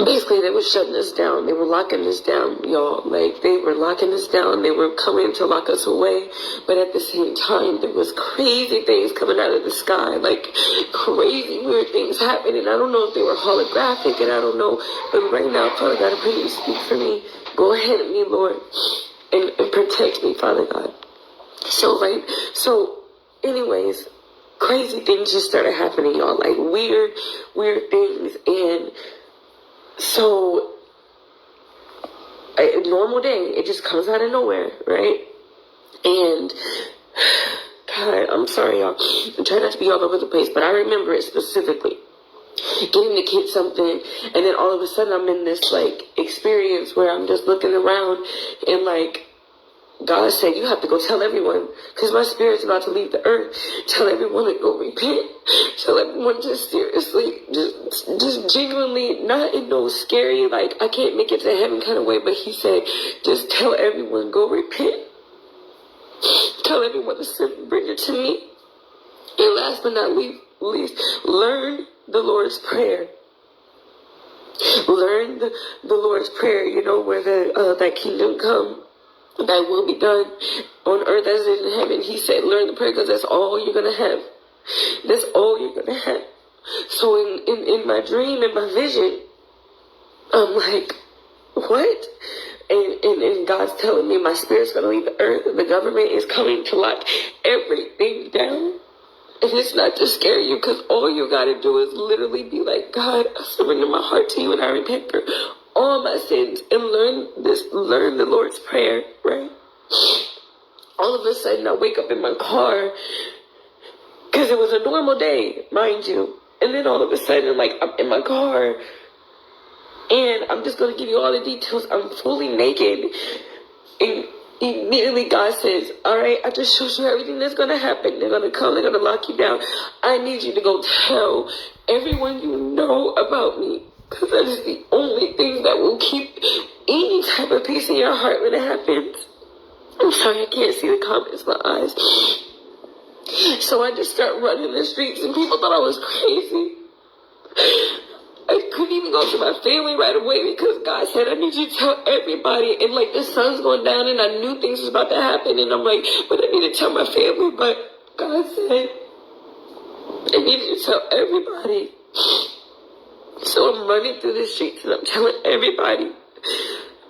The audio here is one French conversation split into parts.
basically they were shutting us down. They were locking us down, y'all. Like, they were locking us down. They were coming to lock us away. But at the same time, there was crazy things coming out of the sky. Like, crazy weird things happening. I don't know if they were holographic, and I don't know. But right now, Father God, I pray you speak for me. Go ahead of me, Lord, and protect me, Father God. So anyways, crazy things just started happening, y'all. Like, weird things. And so, a normal day, it just comes out of nowhere, right? And, God, I'm sorry, y'all. I'm trying not to be all over the place, but I remember it specifically. Giving the kid something, and then all of a sudden I'm in this, like, experience where I'm just looking around, and, like, God said, you have to go tell everyone, because my spirit's about to leave the earth. Tell everyone to go repent. Tell everyone just seriously, just genuinely, not in no scary, like, I can't make it to heaven kind of way, but he said, just tell everyone, go repent. Tell everyone to bring it to me. And last but not least, learn the Lord's Prayer. Learn the Lord's Prayer, you know, where thy kingdom come. Thy will be done on earth as it is in heaven. He said, learn the prayer, because that's all you're going to have. That's all you're going to have. So in my dream, in my vision, I'm like, what? And God's telling me my spirit's going to leave the earth, and the government is coming to lock everything down. And it's not to scare you, because all you got to do is literally be like, God, I surrender my heart to you, and I repent for all my sins, and learn the Lord's Prayer, right? All of a sudden, I wake up in my car, because it was a normal day, mind you. And then all of a sudden, like, I'm in my car, and I'm just going to give you all the details. I'm fully naked, and immediately God says, all right, I just showed you everything that's going to happen. They're going to come, they're going to lock you down. I need you to go tell everyone you know about me, because that is the only thing that will keep any type of peace in your heart when it happens. I'm sorry, I can't see the comments, my eyes. So I just start running the streets, and people thought I was crazy. I couldn't even go to my family right away, because God said, I need you to tell everybody. And, like, the sun's going down, and I knew things was about to happen. And I'm like, but I need to tell my family. But God said, I need you to tell everybody. So I'm running through the streets, and I'm telling everybody,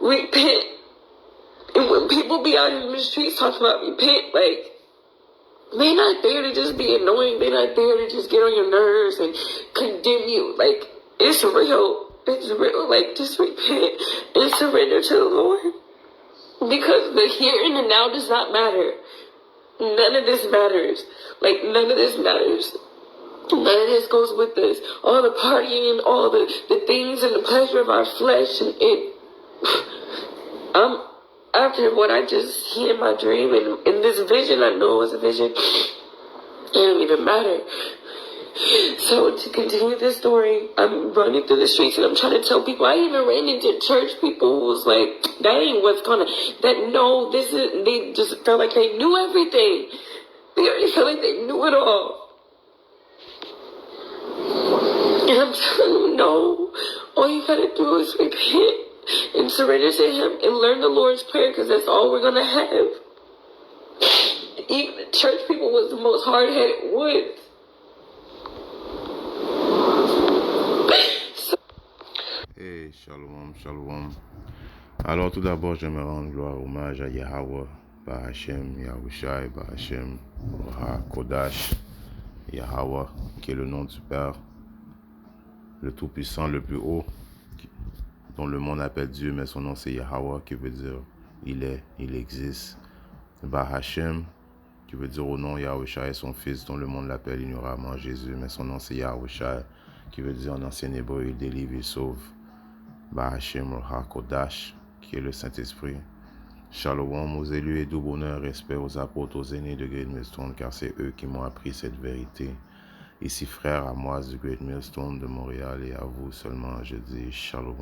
repent. And when people be out in the streets talking about repent, like, they're not there to just be annoying. They're not there to just get on your nerves and condemn you. Like, it's real. It's real. Like, just repent and surrender to the Lord. Because the here and the now does not matter. None of this matters. Like, none of this matters. None of this goes with this. All the partying, all the things and the pleasure of our flesh. And after what I just see in my dream and in this vision, I know it was a vision. It don't even matter. So to continue this story, I'm running through the streets and I'm trying to tell people. I even ran into church people who was like, that ain't what's gonna, they just felt like they knew everything. They already felt like they knew it all. And I'm telling them, no, all you gotta do is repent and surrender to Him and learn the Lord's Prayer, because that's all we're gonna have. Even the church people was the most hard-headed ones. Hey, shalom, shalom. Alors tout d'abord, je me rends gloire, hommage à Yahweh, par Hashem, Yahushai, par Hashem, Kodash, Yahweh, qui est le nom du Père, le Tout-Puissant, le plus haut, dont le monde appelle Dieu, mais son nom c'est Yahweh, qui veut dire il est, il existe. Par Hashem, qui veut dire au nom Yahushai, son fils, dont le monde l'appelle ignoramment Jésus, mais son nom c'est Yahushai, qui veut dire en ancien hébreu, il délivre, il sauve. Bah Hashem Kodash, qui est le Saint-Esprit. Shalom aux élus et doux bonheur, respect aux apôtres, aux aînés de Great Millstone, car c'est eux qui m'ont appris cette vérité. Ici frère à moi du Great Millstone de Montréal, et à vous seulement je dis Shalom.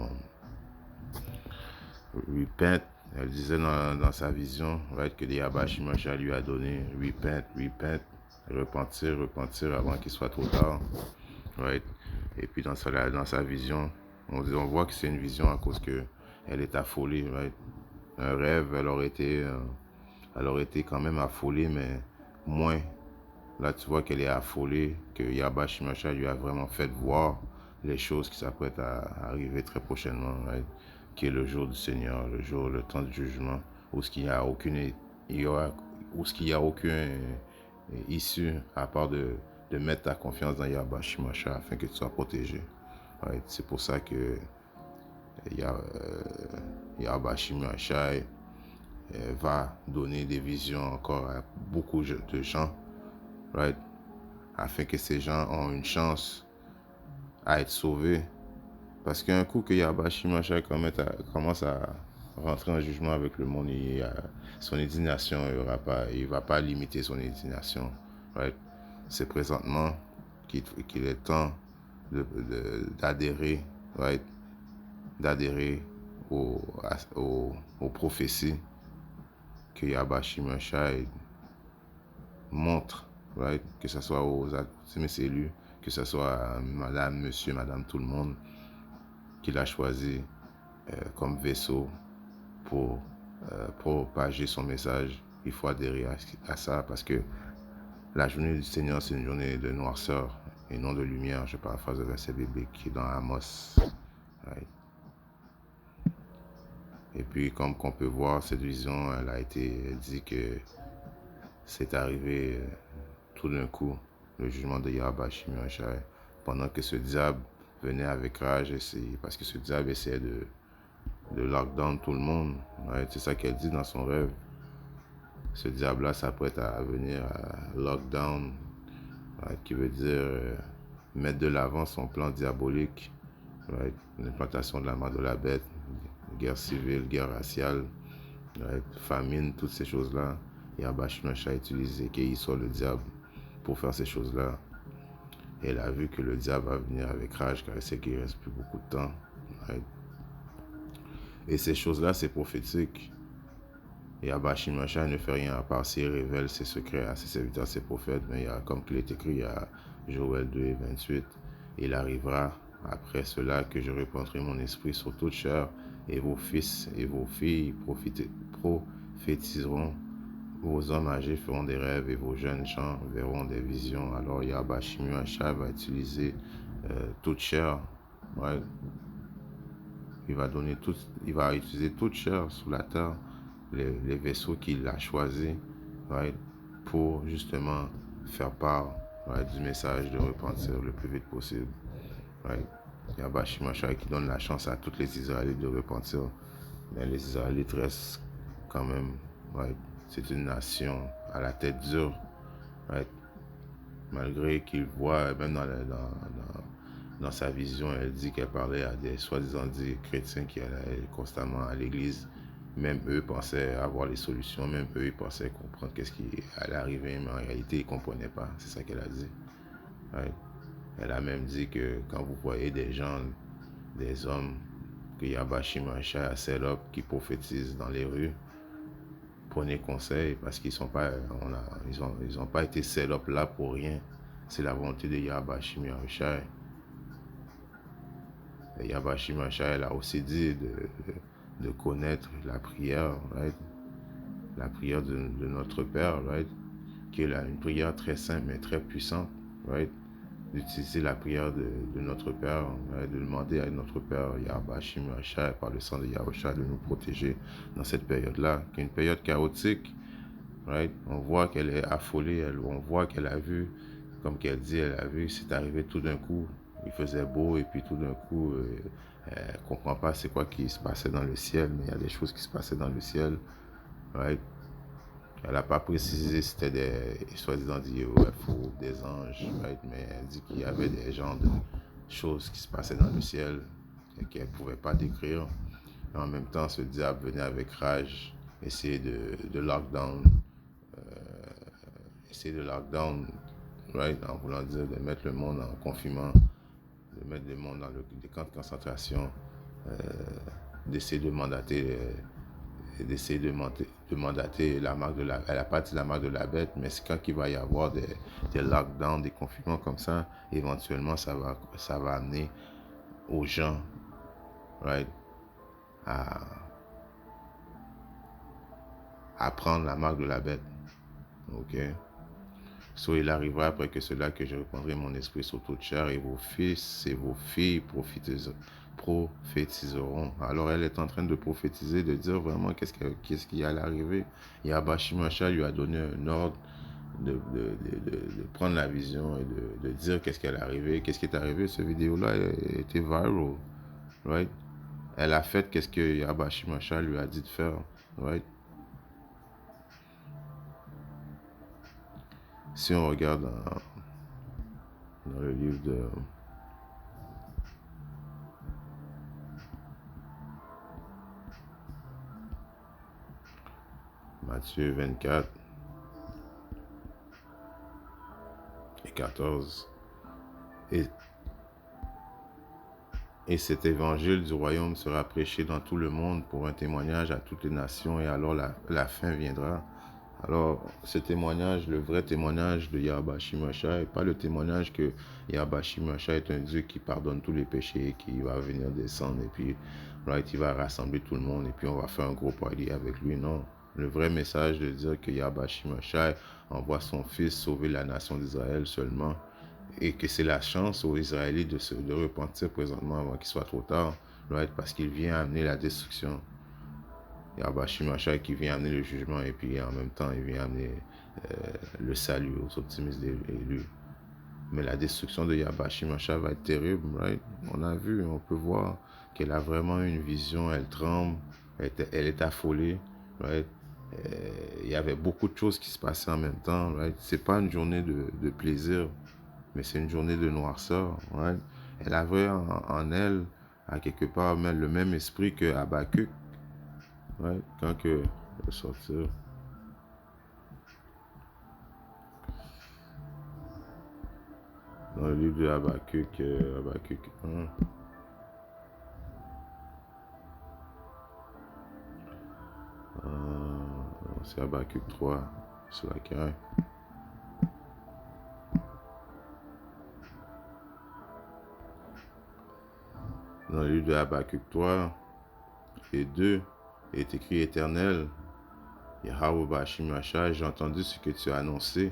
Repent, elle disait dans sa vision, right, que Yahweh Shimosha lui a donné, repent, repentir avant qu'il soit trop tard, right. Et puis dans sa vision, On voit que c'est une vision à cause que elle est affolée, right? Un rêve, elle aurait été quand même affolée, mais moins. Là, tu vois qu'elle est affolée, que Yahweh Shimashai lui a vraiment fait voir les choses qui s'apprêtent à arriver très prochainement, right? Qui est le jour du Seigneur, le temps du jugement, où il n'y a aucune, où il y a aucun issue à part de mettre ta confiance dans Yahweh Shimashai afin que tu sois protégé. Right? C'est pour ça que Yahweh Shimashai va donner des visions encore à beaucoup de gens, right? Afin que ces gens ont une chance à être sauvés. Parce qu'un coup que Yahweh Shimashai commence à rentrer en jugement avec le monde, son indignation, il ne va pas limiter son indignation. Right? C'est présentement qu'il est temps d'adhérer, right? D'adhérer aux prophéties que Yahweh Shimashai montre, right? Que ce soit aux élus, que ce soit madame, monsieur, madame, tout le monde qu'il a choisi comme vaisseau pour propager son message. Il faut adhérer à ça parce que la journée du Seigneur, c'est une journée de noirceur et non de lumière. Je paraphrase le verset biblique qui est dans Amos. Right? Et puis, comme qu'on peut voir, cette vision, elle a été dit que c'est arrivé tout d'un coup, le jugement de Yahweh Shimashai, pendant que ce diable venait avec rage, parce que ce diable essayait de lockdown tout le monde. Right? C'est ça qu'elle dit dans son rêve. Ce diable-là s'apprête à venir à lockdown, right? Qui veut dire mettre de l'avant son plan diabolique, right? L'implantation de la marque de la bête, guerre civile, guerre raciale, right? Famine, toutes ces choses-là. Yahweh Shimashai a utilisé qu'il soit le diable pour faire ces choses-là. Et elle a vu que le diable va venir avec rage car elle sait qu'il ne reste plus beaucoup de temps. Right? Et ces choses-là, c'est prophétique. Yahweh Shimashai ne fait rien à part s'il révèle ses secrets à ses serviteurs, ses prophètes. Mais il y a, comme il est écrit à Joël 2 et 28, il arrivera après cela que je répandrai mon esprit sur toute chair, et vos fils et vos filles prophétiseront. Vos hommes âgés feront des rêves et vos jeunes gens verront des visions. Alors Yahweh Shimashai va utiliser toute chair. Ouais. Il va utiliser toute chair sur la terre, les vaisseaux qu'il a choisis, right, pour justement faire part, right, du message de repentir le plus vite possible. Right. Yahweh Shimashai qui donne la chance à tous les Israélites de repentir. Mais les Israélites restent quand même, right, c'est une nation à la tête dure, right? Malgré qu'il voit, même dans sa vision, elle dit qu'elle parlait à des soi-disant des chrétiens qui allaient constamment à l'église. Même eux pensaient avoir les solutions, même eux ils pensaient comprendre qu'est-ce qui allait arriver, mais en réalité ils ne comprenaient pas. C'est ça qu'elle a dit. Right? Elle a même dit que quand vous voyez des gens, des hommes que Yahweh Shimashai a set up qui prophétisent dans les rues, prenez conseil parce qu'ils sont pas, ils ont pas été set up là pour rien. C'est la volonté de Yahweh Shimashai. Yahweh Shimashai, elle a aussi dit de connaître la prière, right? La prière de notre Père, right? Qui est une prière très simple mais très puissante, right? D'utiliser la prière de notre Père, right? De demander à notre Père Yahweh Shimashai par le sang de Yahushua de nous protéger dans cette période-là, qui est une période chaotique, right? On voit qu'elle est affolée, on voit qu'elle a vu, comme qu'elle dit, elle a vu, c'est arrivé tout d'un coup. Il faisait beau et puis tout d'un coup, elle ne comprend pas c'est quoi qui se passait dans le ciel, mais il y a des choses qui se passaient dans le ciel. Right? Elle n'a pas précisé si c'était des soi-disant des UFO, des anges, right? Mais elle dit qu'il y avait des genres de choses qui se passaient dans le ciel et qu'elle ne pouvait pas décrire. Et en même temps, ce diable venait avec rage, essayer de lockdown, right? En voulant dire de mettre le monde en confinement, de mettre le monde dans des camps de concentration, d'essayer de mandater, la marque de la bête. Elle n'a pas dit la marque de la bête, mais c'est quand il va y avoir des lockdowns, des confinements comme ça, éventuellement ça va amener aux gens right, à, à prendre la marque de la bête. Ok? So, il arrivera après que cela que je répandrai mon esprit sur toute chair et vos fils et vos filles prophétiseront. Alors, elle est en train de prophétiser, de dire vraiment qu'est-ce qui allait arriver. Yahweh Shimashai lui a donné un ordre de prendre la vision et de dire qu'est-ce qui allait arriver, qu'est-ce qui est arrivé. Cette vidéo-là était viral, right? Elle a fait qu'est-ce que Yahweh Shimashai lui a dit de faire, right? Si on regarde dans le livre de Matthieu 24 et 14, et cet évangile du royaume sera prêché dans tout le monde pour un témoignage à toutes les nations, et alors la fin viendra. Alors, ce témoignage, le vrai témoignage de Yahweh Shimashai, pas le témoignage que Yahweh Shimashai est un Dieu qui pardonne tous les péchés, qui va venir descendre, et puis right, il va rassembler tout le monde, et puis on va faire un gros party avec lui, non. Le vrai message de dire que Yahweh Shimashai envoie son fils sauver la nation d'Israël seulement, et que c'est la chance aux Israélites de repentir présentement avant qu'il soit trop tard, right, parce qu'il vient amener la destruction. Yahweh Shimashai qui vient amener le jugement, et puis en même temps il vient amener le salut aux optimistes élus. Mais la destruction de Yahweh Shimashai va être terrible, right? On a vu, on peut voir qu'elle a vraiment une vision, elle tremble, elle est affolée, right? Il y avait beaucoup de choses qui se passaient en même temps, right? C'est pas une journée de plaisir, mais c'est une journée de noirceur, right? Elle avait en elle, à quelque part, le même esprit que Habakkuk, right? Quand que je vais sortir dans le livre de Habakkuk, Habakkuk 1, c'est Habakkuk 3, c'est laquelle? Dans le livre de Habakkuk 3 et 2, est écrit Éternel, Yahweh Bashim Machai, j'ai entendu ce que tu as annoncé,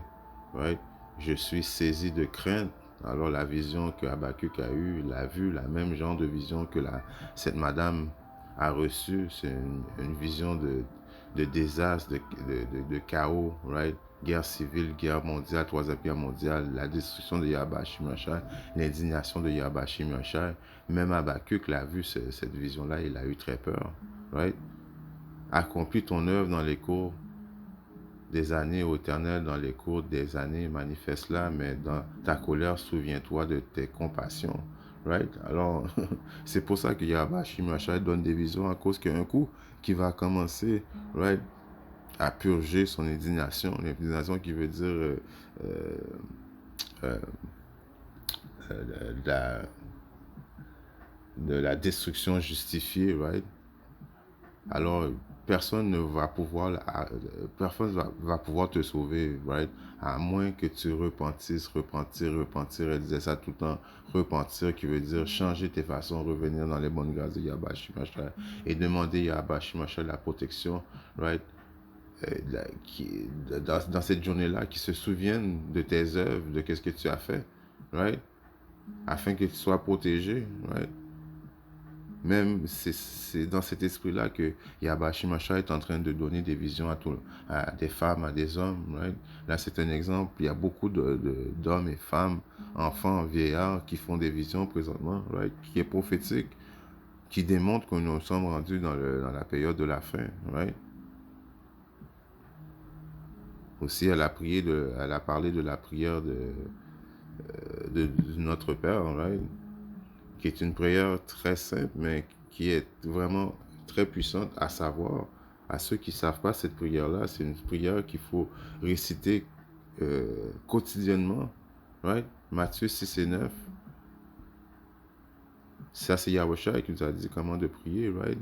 right? Je suis saisi de crainte. Alors la vision que Habakkuk a eue, il a vu la même genre de vision que cette madame a reçue. C'est une vision de désastre, de chaos, right? Guerre civile, guerre mondiale, troisième guerre mondiale, la destruction de Yahweh Shimashai, l'indignation de Yahweh Shimashai. Même Habakkuk l'a vu, cette vision-là, il a eu très peur, right? Accomplis ton œuvre dans les cours des années, ô Éternel, dans les cours des années, manifeste-la, mais dans ta colère, souviens-toi de tes compassions. Right? Alors, c'est pour ça que Yahweh Shimashai donne des visions, à cause qu'il y a un coup qui va commencer, right, à purger son indignation. L'indignation qui veut dire de la destruction justifiée, right? Alors, personne ne va pouvoir, personne va pouvoir te sauver, right? À moins que tu repentisses, repentir. Elle disait ça tout le temps, repentir, qui veut dire changer tes façons, revenir dans les bonnes grâces de Yahweh Shimashai et demander Yahweh Shimashai la protection, right? Dans cette journée-là, qui se souviennent de tes œuvres, de qu'est-ce que tu as fait, right? Afin que tu sois protégé, right? Même c'est dans cet esprit-là que Yahweh Shimashai est en train de donner des visions à des femmes, à des hommes. Right? Là, c'est un exemple. Il y a beaucoup d'hommes et femmes, enfants, vieillards qui font des visions présentement, right? Qui est prophétique, qui démontre que nous sommes rendus dans la période de la fin. Right? Aussi, elle a parlé de la prière de notre Père, right? Qui est une prière très simple, mais qui est vraiment très puissante, à savoir, à ceux qui ne savent pas cette prière-là, c'est une prière qu'il faut réciter quotidiennement, right? Matthieu 6 et 9. Ça, c'est Yahushua qui nous a dit comment de prier, right?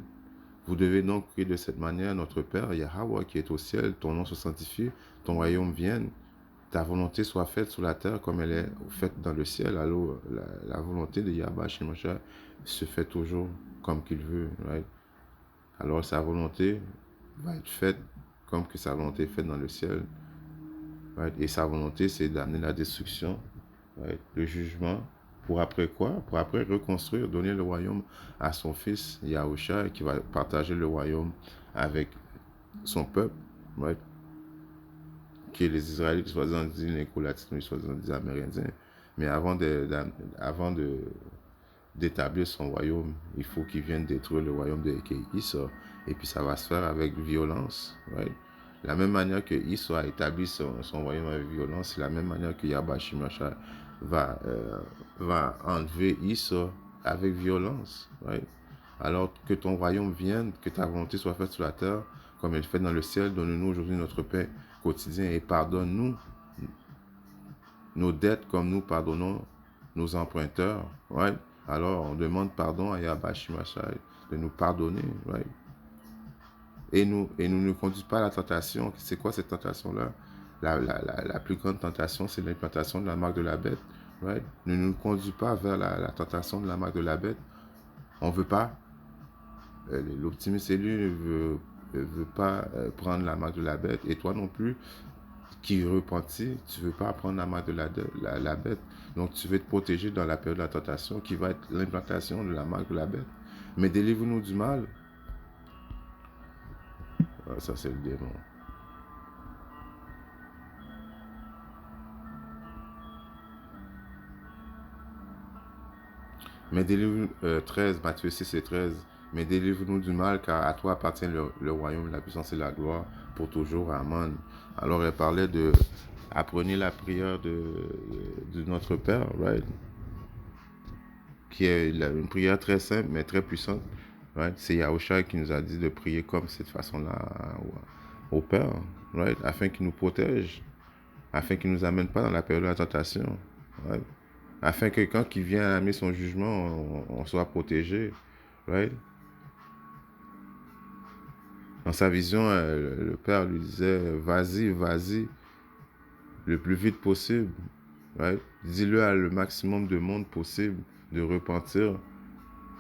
Vous devez donc prier de cette manière: notre Père, Yahweh qui est au ciel, ton nom se sanctifie, ton royaume vienne, ta volonté soit faite sur la terre comme elle est faite dans le ciel. Alors, la volonté de Yahweh Shemashah se fait toujours comme qu'il veut. Right? Alors, sa volonté va être faite comme que sa volonté est faite dans le ciel. Right? Et sa volonté, c'est d'amener la destruction, right? Le jugement, pour après quoi? Pour après reconstruire, donner le royaume à son fils Yahusha, qui va partager le royaume avec son peuple, right? Qui est les Israélites, soi-disant dit les Néco-Latinos, soi-disant dit Amérindiens. Mais avant d'établir son royaume, il faut qu'il vienne détruire le royaume de Issa. Et puis ça va se faire avec violence. Right? La même manière que Issa a établi son royaume avec violence, c'est la même manière que Yahweh Shemashah va enlever Issa avec violence. Right? Alors que ton royaume vienne, que ta volonté soit faite sur la terre, comme elle fait dans le ciel, donne-nous aujourd'hui notre pain quotidien et pardonne-nous nos dettes comme nous pardonnons nos emprunteurs. Right? Alors, on demande pardon à Yahweh Shemashah de nous pardonner. Right? Et nous ne conduisons pas à la tentation. C'est quoi cette tentation-là? La plus grande tentation, c'est l'implantation de la marque de la bête. Right? Ne nous conduis pas vers la tentation de la marque de la bête. On ne veut pas. L'optimiste élu ne veut pas prendre la marque de la bête. Et toi non plus, qui repentit, tu ne veux pas prendre la marque de la bête. Donc, tu veux te protéger dans la période de la tentation qui va être l'implantation de la marque de la bête. Mais délivre-nous du mal. Ah, ça, c'est le démon. Mais délivre 13, Matthieu 6 et 13. Mais délivre-nous du mal, car à toi appartient le royaume, la puissance et la gloire pour toujours. Amen. Alors, elle parlait de apprenez la prière de notre Père, right? Qui est une prière très simple, mais très puissante. Right? C'est Yahusha qui nous a dit de prier comme cette façon-là au Père, right? Afin qu'il nous protège, afin qu'il ne nous amène pas dans la période de la tentation. Right? Afin que quand il vient amener son jugement, on soit protégé. Right? Dans sa vision, le Père lui disait, vas-y, le plus vite possible. Right? Dis-le à le maximum de monde possible de repentir,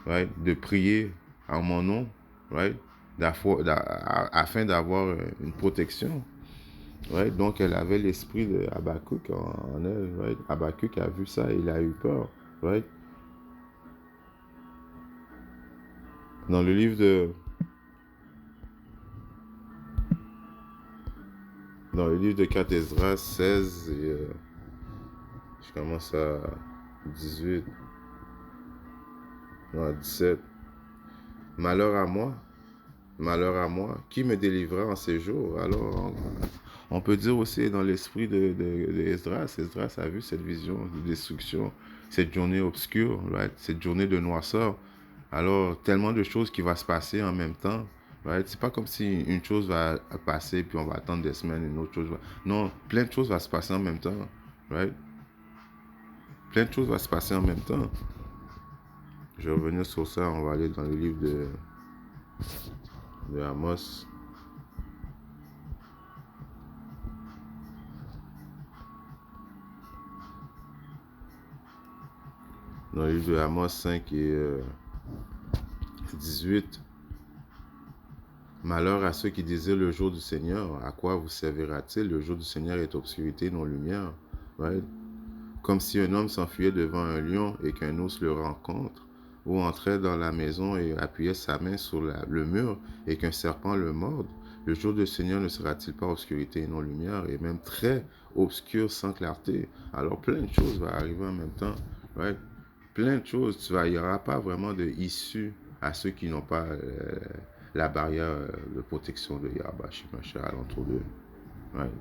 right? De prier en mon nom, right? Afin d'avoir une protection. Right? Donc, elle avait l'esprit de Habakkuk en elle. Right? Habakkuk a vu ça et il a eu peur. Right? Dans le livre de Dans le livre de 4 Esdras 16, et, je commence à 18, non, à 17. Malheur à moi, qui me délivra en ces jours? Alors, on peut dire aussi dans l'esprit de Esdras, Esdras a vu cette vision de destruction, cette journée obscure, right? Cette journée de noirceur. Alors, tellement de choses qui vont se passer en même temps. Right? C'est pas comme si une chose va passer puis on va attendre des semaines, une autre chose va... Non, plein de choses vont se passer en même temps. Right? Plein de choses vont se passer en même temps. Je vais revenir sur ça, on va aller dans le livre de Amos. Dans le livre de Amos 5 et 18. Malheur à ceux qui désirent le jour du Seigneur. À quoi vous servira-t-il? Le jour du Seigneur est obscurité, non lumière. Right? Comme si un homme s'enfuyait devant un lion et qu'un ours le rencontre, ou entrait dans la maison et appuyait sa main sur le mur et qu'un serpent le morde. Le jour du Seigneur ne sera-t-il pas obscurité et non lumière, et même très obscur sans clarté? Alors plein de choses vont arriver en même temps. Right? Plein de choses. Il n'y aura pas vraiment d'issue à ceux qui n'ont pas la barrière de protection de Yahweh Shemashah alentour d'eux. Right?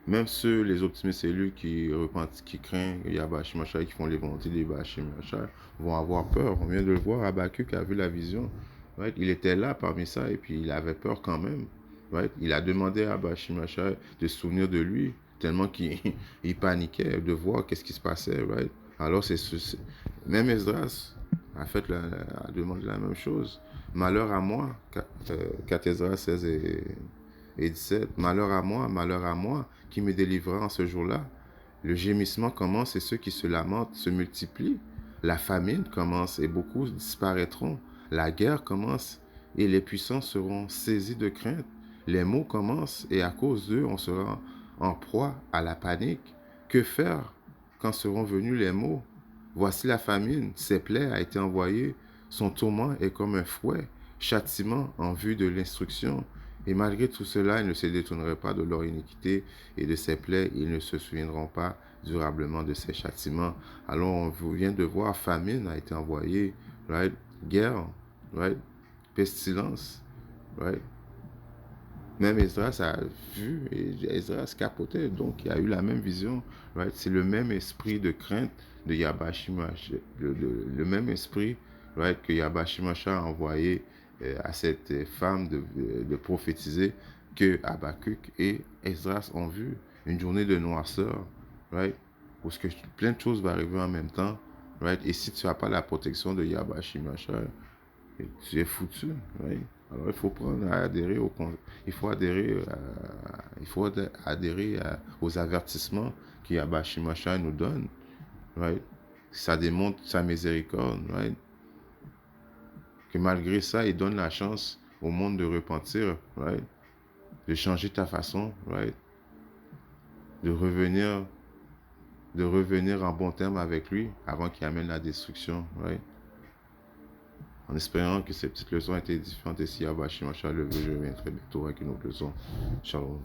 Même ceux, les optimistes élus qui repentent, qui craignent Yahweh Shemashah, qui font les volontés de Yahweh Shemashah, vont avoir peur. On vient de le voir, Habakkuk a vu la vision. Right? Il était là parmi ça et puis il avait peur quand même. Right? Il a demandé à Yahweh Shemashah de se souvenir de lui, tellement qu'il paniquait de voir qu'est-ce qui se passait. Right? Alors, même Esdras a fait a demandé la même chose. Malheur à moi, 4 Esdras 16 et et 17. Malheur à moi, qui me délivrera en ce jour-là. Le gémissement commence et ceux qui se lamentent se multiplient. La famine commence et beaucoup disparaîtront. La guerre commence et les puissants seront saisis de crainte. Les maux commencent et à cause d'eux, on sera en proie à la panique. Que faire quand seront venus les maux? Voici la famine, ses plaies a été envoyée, son tourment est comme un fouet, châtiment en vue de l'instruction. Et malgré tout cela, ils ne se détourneraient pas de leur iniquité et de ses plaies, ils ne se souviendront pas durablement de ses châtiments. Alors on vient de voir, famine a été envoyée, right? Guerre, right? Pestilence, right? Même Esdras a vu et Esdras capotait, donc il a eu la même vision. Right? C'est le même esprit de crainte de Yabashimach, le même esprit, right, que Yabashimacha a envoyé à cette femme de prophétiser que Habakkuk et Esdras ont vu. Une journée de noirceur, right, où ce que plein de choses vont arriver en même temps. Right? Et si tu n'as pas la protection de Yabashimacha, tu es foutu. Right? Alors il faut prendre à adhérer il faut adhérer aux avertissements qu'Yabashimacha nous donne. Right? Ça démontre sa miséricorde. Right? Que malgré ça, il donne la chance au monde de repentir, right? De changer ta façon, right? de revenir en bon terme avec lui avant qu'il amène la destruction. Right? En espérant que ces petites leçons aient été différentes, et si Yabashimashah le veut, je reviendrai très bientôt avec une autre leçon. Shalom.